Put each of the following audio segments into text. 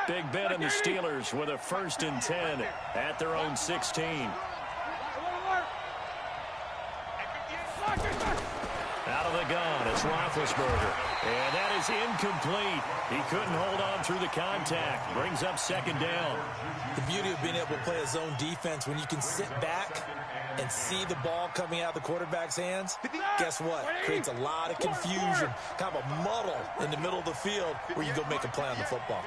Big Ben and the Steelers with a 1st and 10 at their own 16. Out of the gun, it's Roethlisberger. And that is incomplete. He couldn't hold on through the contact. Brings up 2nd down. The beauty of being able to play a zone defense, when you can sit back and see the ball coming out of the quarterback's hands, guess what? Creates a lot of confusion, kind of a muddle in the middle of the field where you go make a play on the football.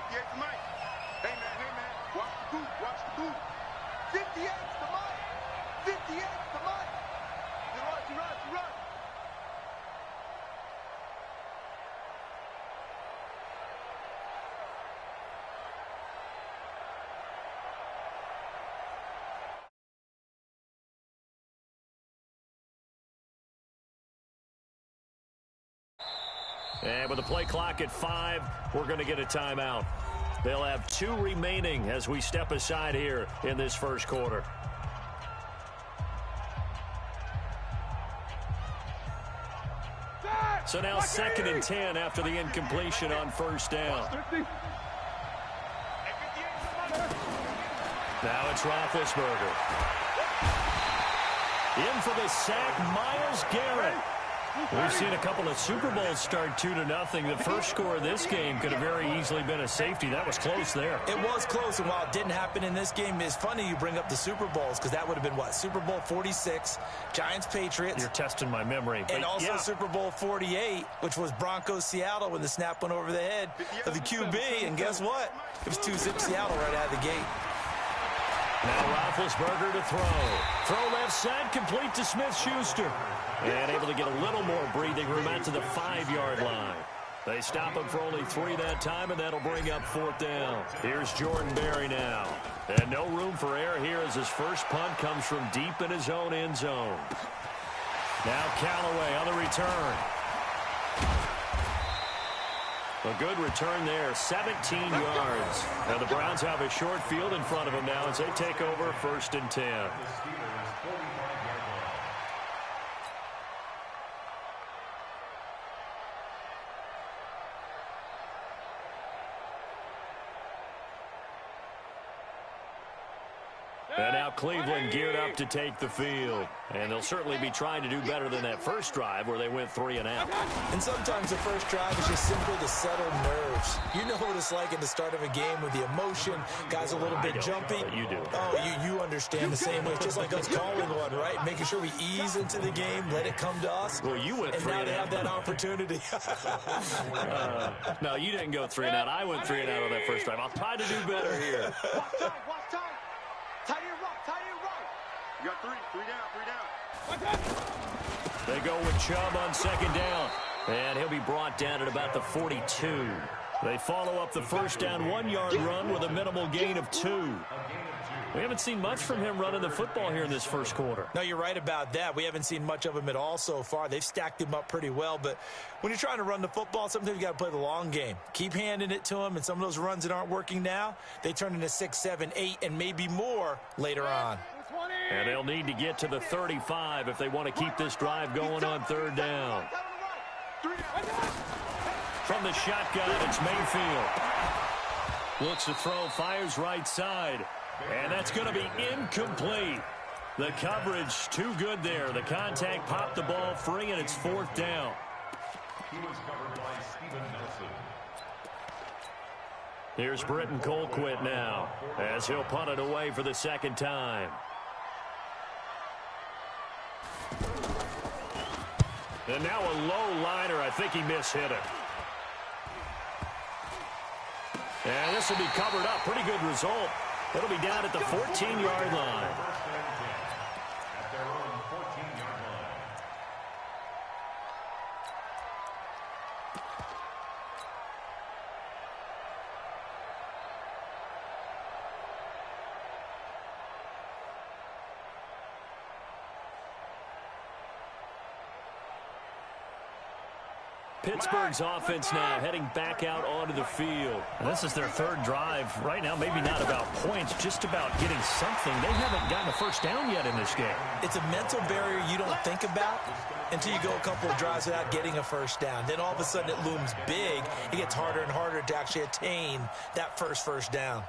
Hey, man, watch the boot, watch the boot. 58's the money. 58's the money. You run. And with the play clock at 5, we're going to get a timeout. They'll have 2 remaining as we step aside here in this first quarter. So now 2nd and 10 after the incompletion on 1st down. Now it's Roethlisberger. In for the sack, Myles Garrett. We've seen a couple of Super Bowls start 2-0. The first score of this game could have very easily been a safety. That was close there. It was close, and while it didn't happen in this game, it's funny you bring up the Super Bowls, because that would have been, what, Super Bowl 46, Giants-Patriots. You're testing my memory. And also Super Bowl 48, which was Broncos-Seattle when the snap went over the head of the QB, and guess what? It was 2-zip Seattle right out of the gate. Now Roethlisberger to throw. Throw left side, complete to Smith-Schuster. And able to get a little more breathing room out to the 5-yard line. They stop him for only 3 that time, and that'll bring up 4th down. Here's Jordan Berry now. And no room for error here as his first punt comes from deep in his own end zone. Now Callaway on the return. A good return there, 17 yards. Now the Browns have a short field in front of them now as they take over 1st and 10. And now Cleveland geared up to take the field. And they'll certainly be trying to do better than that first drive where they went 3 and out. And sometimes the first drive is just simply to settle nerves. You know what it's like in the start of a game with the emotion. Guys a little bit jumpy. You do. Oh, you understand the same way. It's just like us calling one, right? Making sure we ease into the game, let it come to us. Well, you went 3 and and now they out. have that opportunity. No, you didn't go 3 and out. I went 3 and out on that first drive. I'll try to do better here. Watch time. Tight end right. You got 3 down. They go with Chubb on 2nd down. And he'll be brought down at about the 42. They follow up the first down 1-yard run with a minimal gain of 2. We haven't seen much from him running the football here in this first quarter. No, you're right about that. We haven't seen much of him at all so far. They've stacked him up pretty well. But when you're trying to run the football, sometimes you got to play the long game. Keep handing it to him, and some of those runs that aren't working now, they turn into 6, 7, 8, and maybe more later on. And they'll need to get to the 35 if they want to keep this drive going on 3rd down. From the shotgun, it's Mayfield. Looks to throw, fires right side. And that's going to be incomplete. The coverage too good there. The contact popped the ball free, and it's 4th down. He was covered by Steven Nelson. Here's Britton Colquitt now as he'll punt it away for the 2nd time. And now a low liner. I think he mishit it. And this will be covered up. Pretty good result. It'll be down at the 14-yard line. At their own 14-yard line. Pittsburgh's offense now heading back out onto the field. And this is their third drive. Right now, maybe not about points, just about getting something. They haven't gotten a first down yet in this game. It's a mental barrier you don't think about until you go a couple of drives without getting a first down. Then all of a sudden it looms big. It gets harder and harder to actually attain that first down.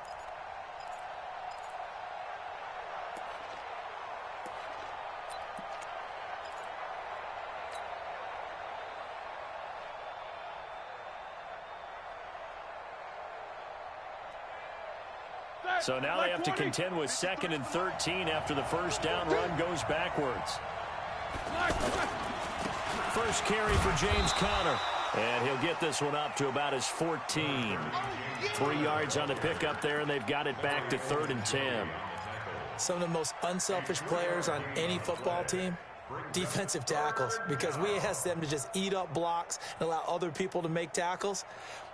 So now they have to contend with 2nd and 13 after the first down run goes backwards. First carry for James Conner. And he'll get this one up to about his 14. 3 yards on the pickup there, and they've got it back to 3rd and 10. Some of the most unselfish players on any football team, defensive tackles, because we ask them to just eat up blocks and allow other people to make tackles.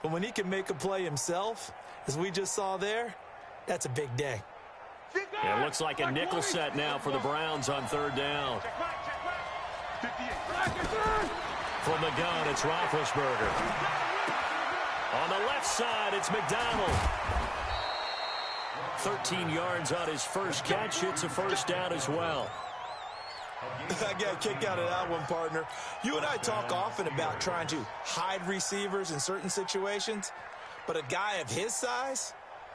But when he can make a play himself, as we just saw there, that's a big day. It looks like a nickel set now for the Browns on 3rd down. From the gun, it's Roethlisberger. On the left side, it's McDonald. 13 yards on his first catch. It's a first down as well. I got a kick out of that one, partner. You and I talk often about trying to hide receivers in certain situations, but a guy of his size,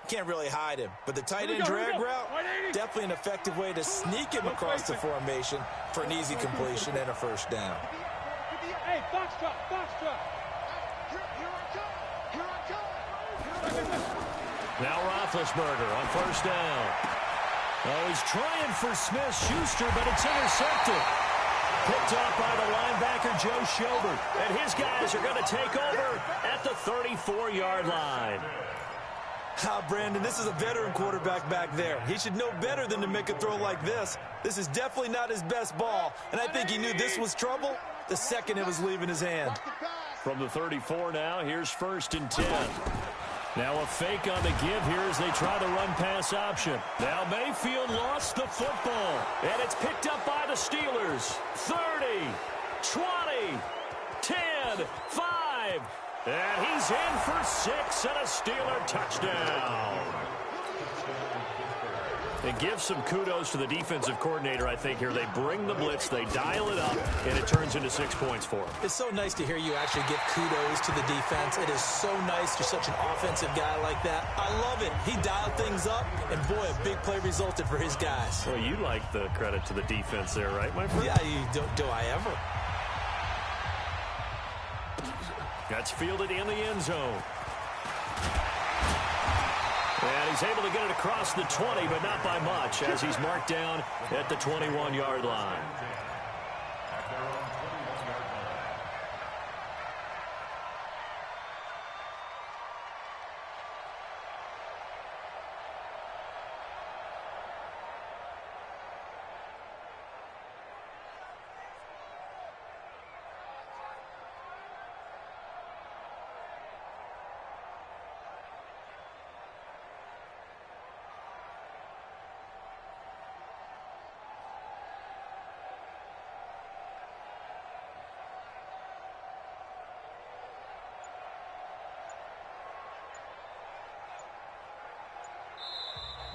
can't really hide him. But the tight end drag route, definitely an effective way to sneak him across the formation for an easy completion and a first down. Hey, box drop, box drop. Now Roethlisberger on first down. Oh, he's trying for Smith-Schuster, but it's intercepted. Picked up by the linebacker, Joe Schobert. And his guys are going to take over at the 34-yard line. Brandon, this is a veteran quarterback back there. He should know better than to make a throw like this. This is definitely not his best ball, and I think he knew this was trouble the second it was leaving his hand. From the 34 now, here's 1st and 10. Now a fake on the give here as they try the run-pass option. Now Mayfield lost the football, and it's picked up by the Steelers. 30, 20, 10, 5. And he's in for 6 and a Steeler touchdown. It gives some kudos to the defensive coordinator, I think, here. They bring the blitz, they dial it up, and it turns into 6 points for him. It's so nice to hear you actually give kudos to the defense. It is so nice you're such an offensive guy like that. I love it. He dialed things up, and boy, a big play resulted for his guys. Well, you like the credit to the defense there, right, my friend? Yeah, do I ever? That's fielded in the end zone. And he's able to get it across the 20, but not by much, as he's marked down at the 21-yard line.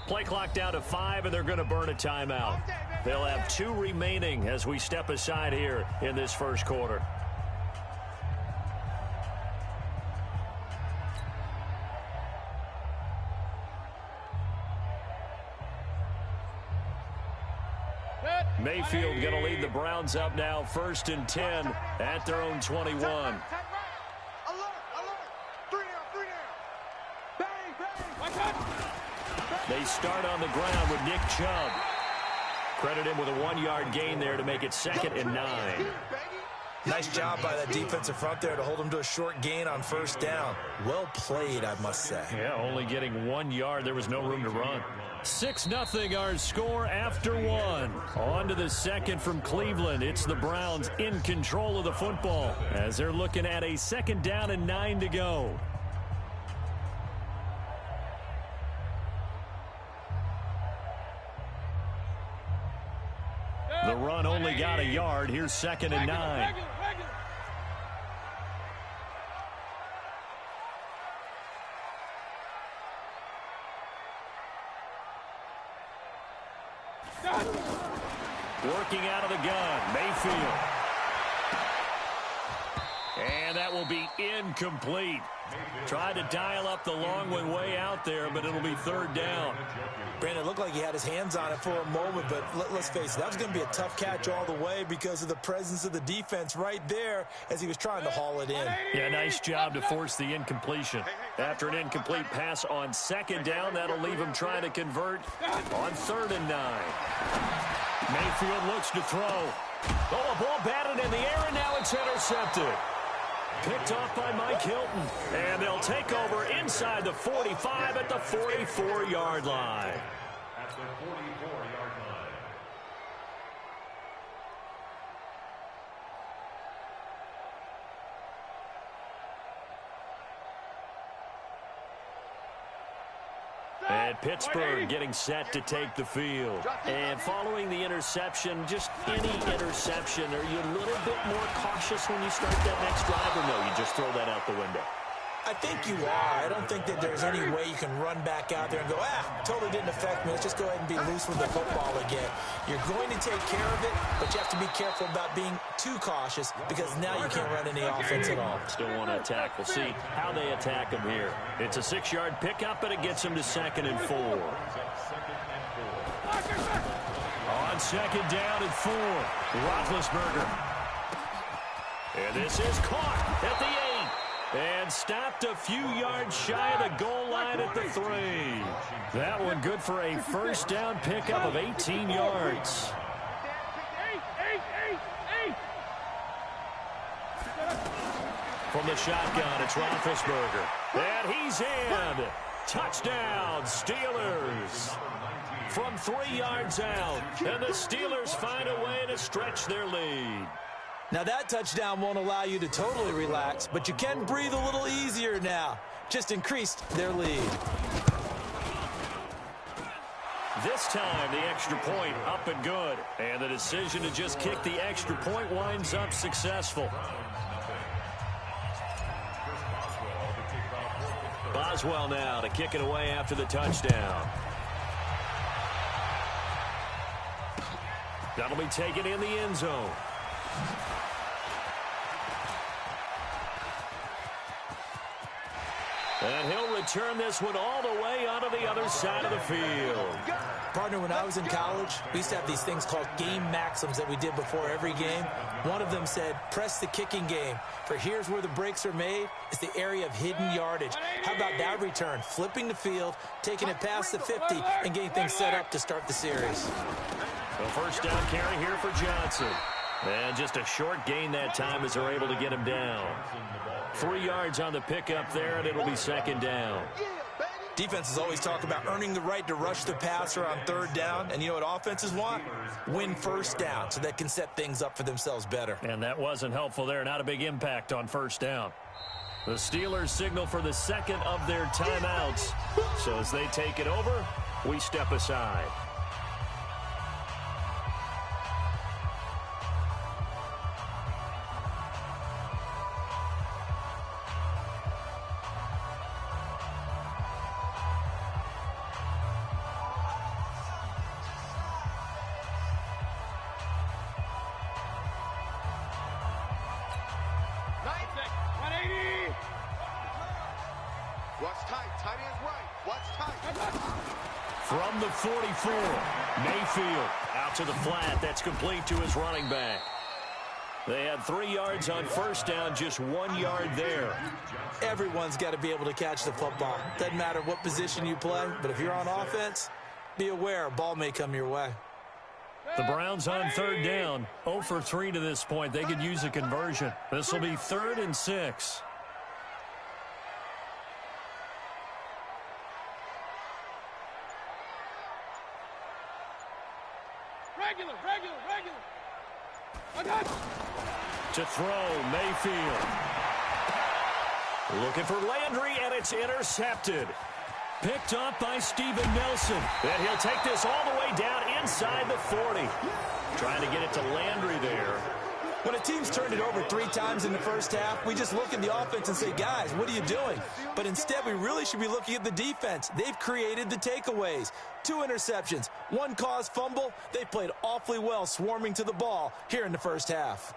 Play clock down to 5, and they're going to burn a timeout. They'll have 2 remaining as we step aside here in this first quarter. Mayfield going to lead the Browns up now, 1st and 10 at their own 21. They start on the ground with Nick Chubb. Credit him with a 1-yard gain there to make it 2nd and 9. Nice job by that defensive front there to hold him to a short gain on first down. Well played, I must say. Yeah, only getting 1 yard. There was no room to run. 6-0 our score after 1. On to the second from Cleveland. It's the Browns in control of the football as they're looking at a 2nd down and 9 to go. The run only got a yard. Here's 2nd and 9. Working out of the gun, Mayfield. And that will be incomplete. Tried to dial up the long one way out there, but it'll be third down. Brandon, it looked like he had his hands on it for a moment, but let's face it, that was going to be a tough catch all the way because of the presence of the defense right there as he was trying to haul it in. Yeah, nice job to force the incompletion. After an incomplete pass on second down, that'll leave him trying to convert on 3rd and 9. Mayfield looks to throw. Oh, a ball batted in the air, and now it's intercepted. Picked off by Mike Hilton. And they'll take over inside the 45 at the 44-yard line. At the 44-yard line. And Pittsburgh getting set to take the field. And following the interception, just any interception, are you a little bit more cautious when you start that next drive, or no, you just throw that out the window? I think you are. I don't think that there's any way you can run back out there and go, totally didn't affect me. Let's just go ahead and be loose with the football again. You're going to take care of it, but you have to be careful about being too cautious because now you can't run any offense at all. Still want to attack. We'll see how they attack him here. It's a 6-yard pickup, but it gets him to 2nd and 4. On 2nd down and 4, Roethlisberger. And this is caught at the 8. And stopped a few yards shy of the goal line at the 3. That one good for a first down pickup of 18 yards. From the shotgun, it's Roethlisberger. And he's in. Touchdown, Steelers. From 3 yards out. And the Steelers find a way to stretch their lead. Now that touchdown won't allow you to totally relax, but you can breathe a little easier now. Just increased their lead. This time the extra point up and good. And the decision to just kick the extra point winds up successful. Boswell now to kick it away after the touchdown. That'll be taken in the end zone. And he'll return this one all the way onto the other side of the field. Partner, when I was in college, we used to have these things called game maxims that we did before every game. One of them said, press the kicking game. For here's where the breaks are made. It's the area of hidden yardage. How about that return? Flipping the field, taking it past the 50, and getting things set up to start the series. The first down carry here for Johnson. And just a short gain that time as they're able to get him down. 3 yards on the pickup there, and it'll be 2nd down. Defenses always talk about earning the right to rush the passer on 3rd down. And you know what offenses want? Win first down so they can set things up for themselves better. And that wasn't helpful there. Not a big impact on 1st down. The Steelers signal for the 2nd of their timeouts. So as they take it over, we step aside. From the 44, Mayfield out to the flat. That's complete to his running back. They had 3 yards on 1st down, just 1 yard there. Everyone's got to be able to catch the football. Doesn't matter what position you play, but if you're on offense, be aware a ball may come your way. The Browns on 3rd down, 0 for 3 to this point. They could use a conversion. This will be 3rd and 6. To throw, Mayfield. Looking for Landry, and it's intercepted. Picked up by Steven Nelson. And he'll take this all the way down inside the 40. Trying to get it to Landry there. When a team's turned it over 3 times in the first half, we just look at the offense and say, guys, what are you doing? But instead, we really should be looking at the defense. They've created the takeaways. 2 interceptions, 1 caused fumble. They played awfully well swarming to the ball here in the first half.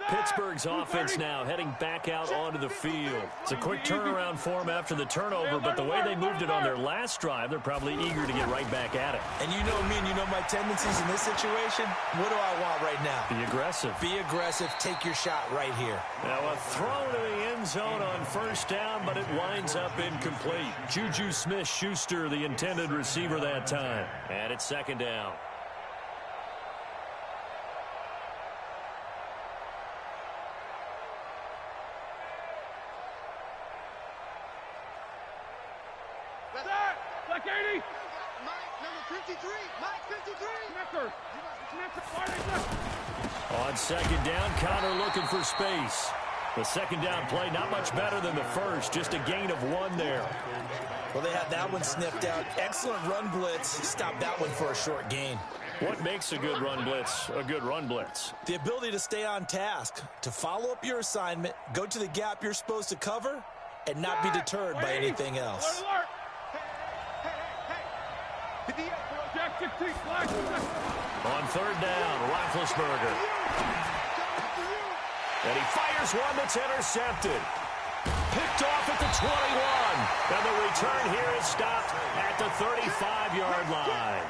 Pittsburgh's offense now heading back out onto the field. It's a quick turnaround for them after the turnover, but the way they moved it on their last drive, they're probably eager to get right back at it. And you know me and you know my tendencies in this situation. What do I want right now? Be aggressive. Be aggressive. Take your shot right here. Now a throw to the end zone on first down, but it winds up incomplete. Juju Smith-Schuster, the intended receiver that time. And it's second down. Black 80. Mike, number 53. Mike, 53. On second down, Connor looking for space. The second down play, not much better than the first, just a gain of 1 there. Well, they had that one sniffed out. Excellent run blitz. Stopped that one for a short gain. What makes a good run blitz a good run blitz? The ability to stay on task, to follow up your assignment, go to the gap you're supposed to cover, and not be deterred by anything else. Alert. Jack 16, Black. On third down, Roethlisberger. And he fires one that's intercepted. Picked off at the 21. And the return here is stopped at the 35-yard line.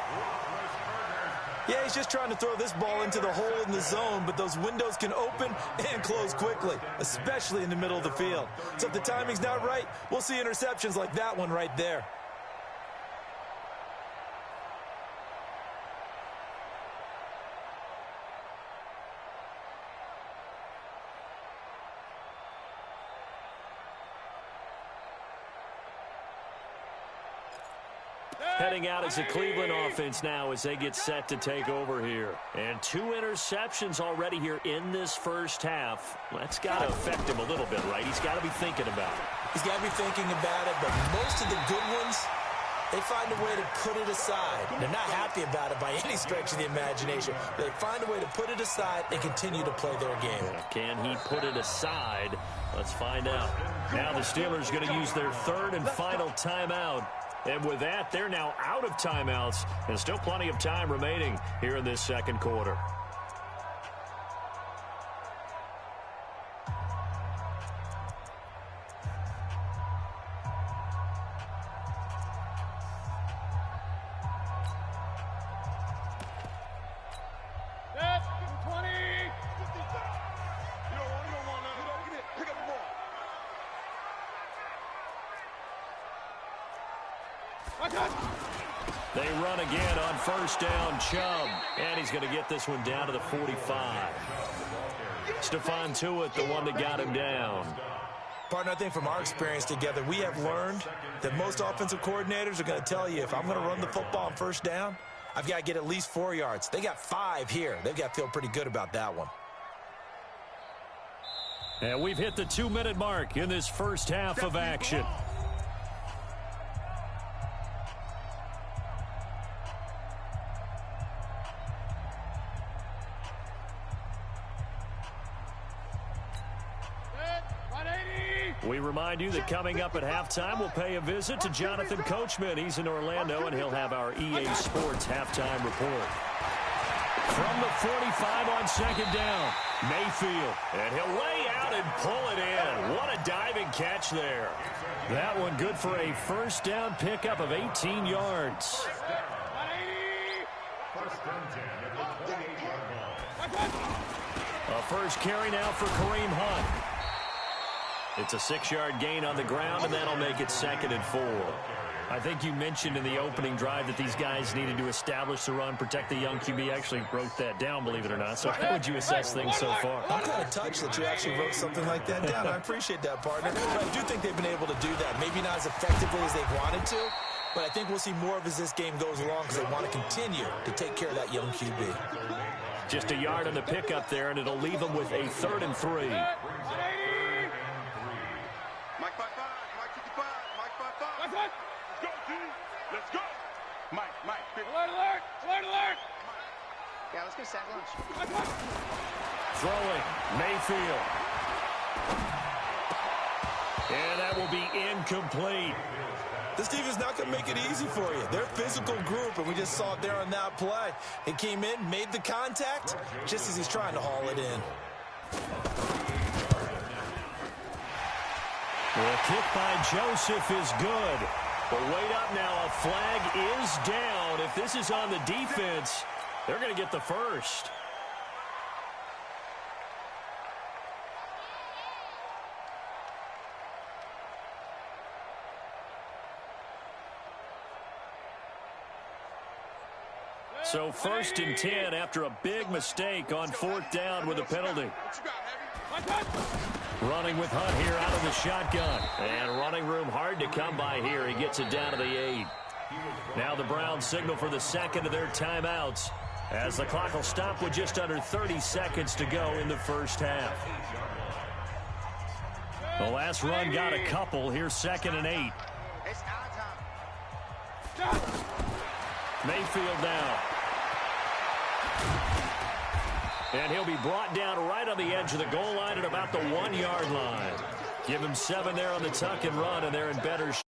Yeah, he's just trying to throw this ball into the hole in the zone, but those windows can open and close quickly, especially in the middle of the field. So if the timing's not right, we'll see interceptions like that one right there. Heading out as a Cleveland offense now as they get set to take over here. And 2 interceptions already here in this first half. That's got to affect him a little bit, right? He's got to be thinking about it. He's got to be thinking about it, but most of the good ones, they find a way to put it aside. They're not happy about it by any stretch of the imagination. They find a way to put it aside and continue to play their game. Can he put it aside? Let's find out. Now the Steelers going to use their 3rd and final timeout. And with that, they're now out of timeouts, and still plenty of time remaining here in this second quarter. Set. 20. Pick up the ball. They run again on first down, Chubb. And he's going to get this one down to the 45. Stephon Tuitt, the one that got him down. Partner, I think from our experience together, we have learned that most offensive coordinators are going to tell you, if I'm going to run the football on first down, I've got to get at least 4 yards. They got 5 here. They've got to feel pretty good about that one. And we've hit the 2-minute mark in this first half of action. We remind you that coming up at halftime, we'll pay a visit to Jonathan Coachman. He's in Orlando, and he'll have our EA Sports halftime report. From the 45 on second down, Mayfield. And he'll lay out and pull it in. What a diving catch there. That one good for a first down pickup of 18 yards. A first carry now for Kareem Hunt. It's a 6-yard gain on the ground, and that'll make it 2nd and 4. I think you mentioned in the opening drive that these guys needed to establish the run, protect the young QB. I actually wrote that down, believe it or not. So how would you assess things so far? I'm kind of touched that you actually wrote something like that down. I appreciate that, partner. But I do think they've been able to do that. Maybe not as effectively as they wanted to, but I think we'll see more of as this game goes along because they want to continue to take care of that young QB. Just a yard on the pickup there, and it'll leave them with a 3rd and 3. Mike 55, Mike 55, Mike 55. Let's Let's go, team. Let's go. Mike, Alert, alert, alert, alert. Yeah, let's get sack lunch. Throwing, Mayfield. And that will be incomplete. This defense not going to make it easy for you. They're a physical group, and we just saw it there on that play. He came in, made the contact, just as he's trying to haul it in. The kick by Joseph is good. But wait up now, a flag is down. If this is on the defense, they're going to get the first. So 1st and 10 after a big mistake on 4th down with a penalty. Running with Hunt here out of the shotgun. And running room hard to come by here. He gets it down to the 8. Now the Browns signal for the second of their timeouts as the clock will stop with just under 30 seconds to go in the first half. The last run got a couple. Here's 2nd and 8. It's our time. Mayfield now. And he'll be brought down right on the edge of the goal line at about the 1-yard line. Give him 7 there on the tuck and run, and they're in better shape.